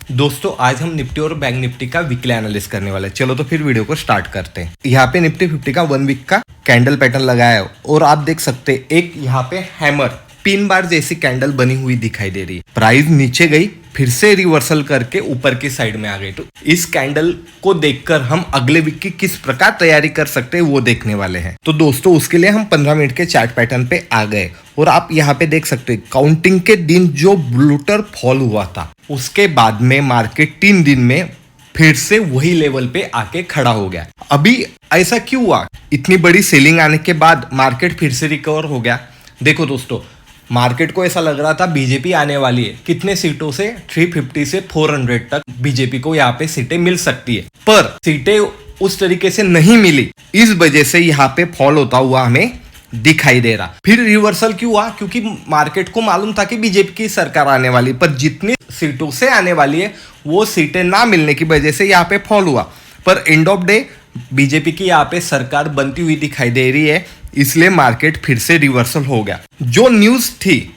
दोस्तों आज हम निफ्टी और बैंक निफ्टी का वीकली एनालिसिस करने वाले हैं। चलो तो फिर वीडियो को स्टार्ट करते हैं। यहाँ पे निफ्टी 50 का 1 वीक का कैंडल पैटर्न लगाया है और आप देख सकते हैं एक यहाँ पे हैमर 3 बार जैसी कैंडल बनी हुई दिखाई दे रही है। प्राइस नीचे गई, फिर से रिवर्सल करके ऊपर की साइड में आ गई। तो इस कैंडल को देखकर हम अगले वीक की किस प्रकार तैयारी कर सकते हैं वो देखने वाले हैं। तो दोस्तों उसके लिए हम 15 मिनट के चार्ट पैटर्न पे आ गए और आप यहाँ पे देख सकते हैं काउंटिंग के दिन जो ब्लूटर फॉल हुआ था उसके बाद में मार्केट 3 दिन में फिर से वही लेवल पे आके खड़ा हो गया। अभी ऐसा क्यों हुआ? इतनी बड़ी सेलिंग आने के बाद मार्केट फिर से रिकवर हो गया। देखो दोस्तों, मार्केट को ऐसा लग रहा था बीजेपी आने वाली है, कितने सीटों से 350 से 400 तक बीजेपी को यहाँ पे सीटें मिल सकती है, पर सीटें उस तरीके से नहीं मिली। इस वजह से यहाँ पे फॉल होता हुआ हमें दिखाई दे रहा। फिर रिवर्सल क्यों हुआ? क्योंकि मार्केट को मालूम था कि बीजेपी की सरकार आने वाली, पर जितनी सीटों से आने वाली है वो सीटें ना मिलने की वजह से यहाँ पे फॉल हुआ। पर एंड ऑफ डे बीजेपी की यहाँ पे सरकार बनती हुई दिखाई दे रही है, इसलिए मार्केट फिर से रिवर्सल हो गया। जो न्यूज़ थी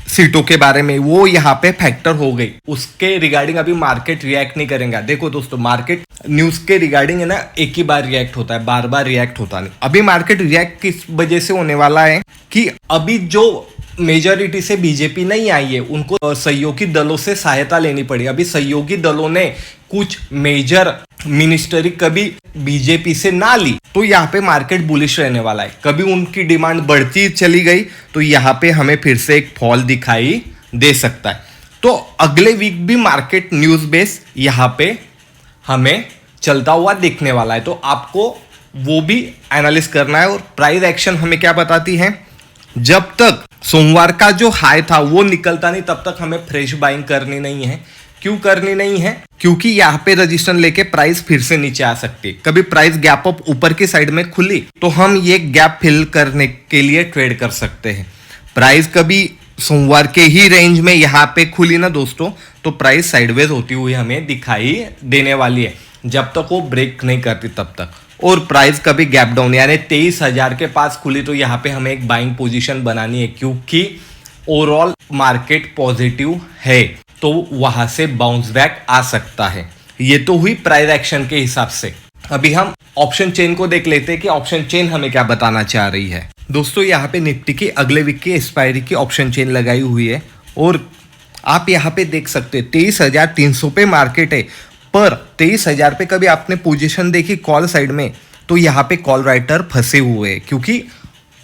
सीटों के बारे में वो यहाँ पे फैक्टर हो गई, उसके रिगार्डिंग अभी मार्केट रिएक्ट नहीं करेगा। देखो दोस्तों, मार्केट न्यूज़ के रिगार्डिंग है ना, एक ही बार रिएक्ट होता है, बार बार रिएक्ट होता नहीं। अभी मार्केट रिएक्ट किस वजह से होने वाला है कि अभी जो मेजॉरिटी से बीजेपी नहीं आई है उनको सहयोगी दलों से सहायता लेनी पड़ी। अभी सहयोगी दलों ने कुछ मेजर मिनिस्टरी कभी बीजेपी से ना ली तो यहाँ पे मार्केट बुलिश रहने वाला है। कभी उनकी डिमांड बढ़ती चली गई तो यहाँ पे हमें फिर से एक फॉल दिखाई दे सकता है। तो अगले वीक भी मार्केट न्यूज़ बेस यहाँ पे हमें चलता हुआ दिखने वाला है, तो आपको वो भी एनालिस करना है। और प्राइस एक्शन हमें क्या बताती है, जब तक सोमवार का जो हाई था वो निकलता नहीं तब तक हमें फ्रेश बाइंग करनी नहीं है। क्यों करनी नहीं है? क्योंकि यहाँ पे रजिस्टर लेके प्राइस फिर से नीचे आ सकती है। कभी प्राइस गैप अप ऊपर की साइड में खुली तो हम ये गैप फिल करने के लिए ट्रेड कर सकते हैं। प्राइस कभी सोमवार के ही रेंज में यहाँ पे खुली ना दोस्तों, तो प्राइस साइडवेज होती हुई हमें दिखाई देने वाली है जब तक वो ब्रेक नहीं करती तब तक। और प्राइस कभी गैप डाउन यानी 23,000 के पास खुली तो यहाँ पे हमें एक बाइंग पोजीशन बनानी है, क्योंकि ओवरऑल मार्केट पॉजिटिव है तो वहां से बाउंस बैक आ सकता है। ये तो हुई प्राइस एक्शन के हिसाब से। अभी हम ऑप्शन चेन को देख लेते हैं कि ऑप्शन चेन हमें क्या बताना चाह रही है। दोस्तों यहाँ पे निफ्टी की अगले वीक की एक्सपायरी की ऑप्शन चेन लगाई हुई है और आप यहाँ पे देख सकते हैं 23,300 पे मार्केट है, पर 23,000 पे कभी आपने पोजीशन देखी कॉल साइड में तो यहाँ पे कॉल राइटर फंसे हुए हैं, क्योंकि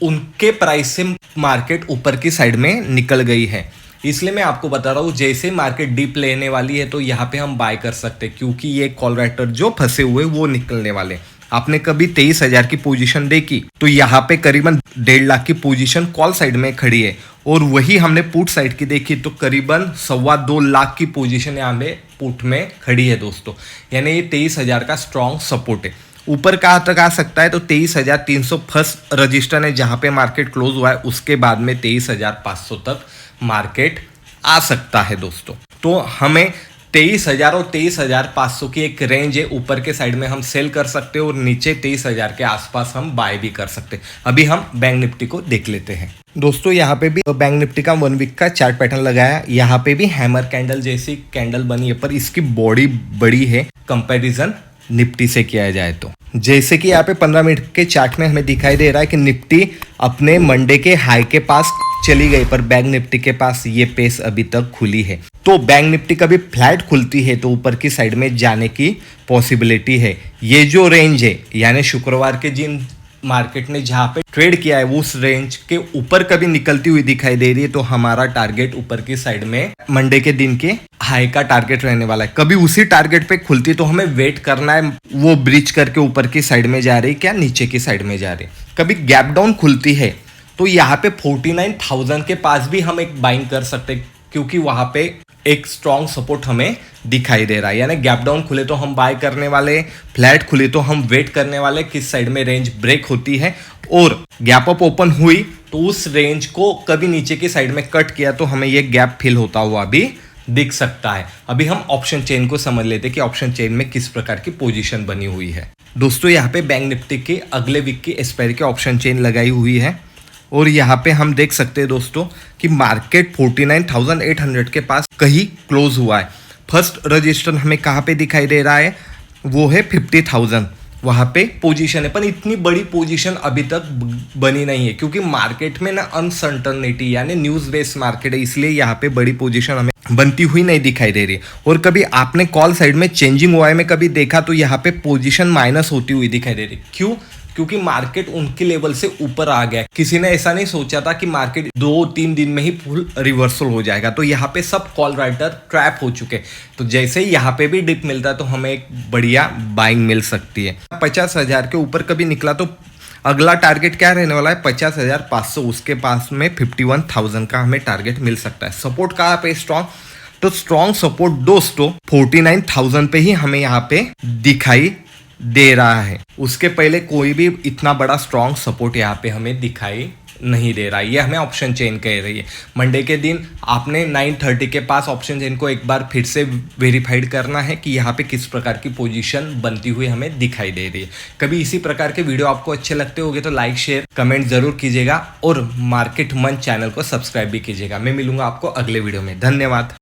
उनके प्राइस से मार्केट ऊपर की साइड में निकल गई है। इसलिए मैं आपको बता रहा हूँ जैसे मार्केट डीप लेने वाली है तो यहाँ पे हम बाय कर सकते हैं, क्योंकि ये कॉल राइटर जो फंसे हुए वो निकलने वाले। आपने कभी 23,000 की पोजीशन देखी तो यहाँ पे करीबन 1.5 लाख की पोजीशन कॉल साइड में खड़ी है, और वही हमने पुट साइड की देखी तो करीबन 2.25 लाख की पोजीशन यहाँ पे पुट में खड़ी है दोस्तों। यानी ये 23,000 का स्ट्रॉन्ग सपोर्ट है। ऊपर कहाँ तक आ सकता है तो 23,300 फर्स्ट रजिस्टर है जहाँ पे मार्केट क्लोज हुआ है, उसके बाद में 23,500 तक मार्केट आ सकता है दोस्तों। तो हमें 23,000 और 23,500 की एक रेंज है, ऊपर के साइड में हम सेल कर सकते हैं और नीचे 23,000 के आसपास हम बाय भी कर सकते हैं। अभी हम बैंक निफ्टी को देख लेते हैं। दोस्तों यहाँ पे भी बैंक निफ्टी का 1 वीक का चार्ट पैटर्न लगाया, यहाँ पे भी हैमर कैंडल जैसी कैंडल बनी है, पर इसकी बॉडी बड़ी है कंपैरिजन निफ्टी से किया जाए तो। जैसे कि यहाँ पे 15 मिनट के चार्ट में हमें दिखाई दे रहा है कि निफ्टी अपने मंडे के हाई के पास चली गई, पर बैंक निफ्टी के पास ये पेस अभी तक खुली है। तो बैंक निफ्टी कभी फ्लैट खुलती है तो ऊपर की साइड में जाने की पॉसिबिलिटी है। ये जो रेंज है यानी शुक्रवार के जिन मार्केट ने जहाँ पे ट्रेड किया है उस रेंज के ऊपर कभी निकलती हुई दिखाई दे रही है तो हमारा टारगेट ऊपर की साइड में मंडे के दिन के हाई का टारगेट रहने वाला है। कभी उसी टारगेट पे खुलती तो हमें वेट करना है वो ब्रिज करके ऊपर की साइड में जा रही क्या नीचे की साइड में जा रही। कभी गैप डाउन खुलती है तो यहाँ पे 49,000 के पास भी हम एक बाइंग कर सकते हैं, क्योंकि वहां पे एक स्ट्रॉन्ग सपोर्ट हमें दिखाई दे रहा है। यानी गैप डाउन खुले तो हम बाय करने वाले, फ्लैट खुले तो हम वेट करने वाले किस साइड में रेंज ब्रेक होती है, और गैप अप ओपन हुई तो उस रेंज को कभी नीचे की साइड में कट किया तो हमें ये गैप फिल होता हुआ भी दिख सकता है। अभी हम ऑप्शन चेन को समझ लेते हैं कि ऑप्शन चेन में किस प्रकार की पोजीशन बनी हुई है। दोस्तों यहाँ पे बैंक निफ्टी के अगले वीक की एक्सपायरी की ऑप्शन चेन लगाई हुई है और यहाँ पे हम देख सकते हैं दोस्तों कि मार्केट 49,800 के पास कहीं क्लोज हुआ है, फर्स्ट रजिस्टर हमें कहाँ पे दिखाई दे रहा है, वो है 50,000, वहाँ पे पोजीशन है। पर इतनी बड़ी पोजीशन अभी तक बनी नहीं है क्योंकि मार्केट में ना अनसर्टनिटी यानी न्यूज़ बेस्ड मार्केट है, इसलिए यहाँ पे बड़ी पोजीशन हमें बनती हुई नहीं दिखाई दे रही। और कभी आपने कॉल साइड में चेंजिंग ओआई में कभी देखा तो यहाँ पे पोजीशन माइनस होती हुई दिखाई दे रही। क्यों? क्योंकि मार्केट उनके लेवल से ऊपर आ गया। किसी ने ऐसा नहीं सोचा था कि मार्केट 2-3 दिन में ही फुल रिवर्सल हो जाएगा। तो यहाँ पे सब कॉल राइटर ट्रैप हो चुके। तो जैसे ही यहाँ पे भी डिप मिलता है तो हमें एक बढ़िया बाइंग मिल सकती है। 50,000 के ऊपर कभी निकला तो अगला टारगेट क्या रहने वाला है, 50,500। उसके पास में 51,000 का हमें टारगेट मिल सकता है। सपोर्ट कहाँ पे स्ट्रॉन्ग, तो स्ट्रॉन्ग सपोर्ट दोस्तों 49,000 पे ही हमें यहाँ पे दिखाई दे रहा है। उसके पहले कोई भी इतना बड़ा स्ट्रॉन्ग सपोर्ट यहाँ पे हमें दिखाई नहीं दे रहा है। ये हमें ऑप्शन चेन कह रही है। मंडे के दिन आपने 9:30 के पास ऑप्शन चेन को एक बार फिर से वेरीफाइड करना है कि यहाँ पे किस प्रकार की पोजीशन बनती हुई हमें दिखाई दे रही है। कभी इसी प्रकार के वीडियो आपको अच्छे लगते होंगे तो लाइक शेयर कमेंट जरूर कीजिएगा और मार्केट मंच चैनल को सब्सक्राइब भी कीजिएगा। मैं मिलूंगा आपको अगले वीडियो में। धन्यवाद।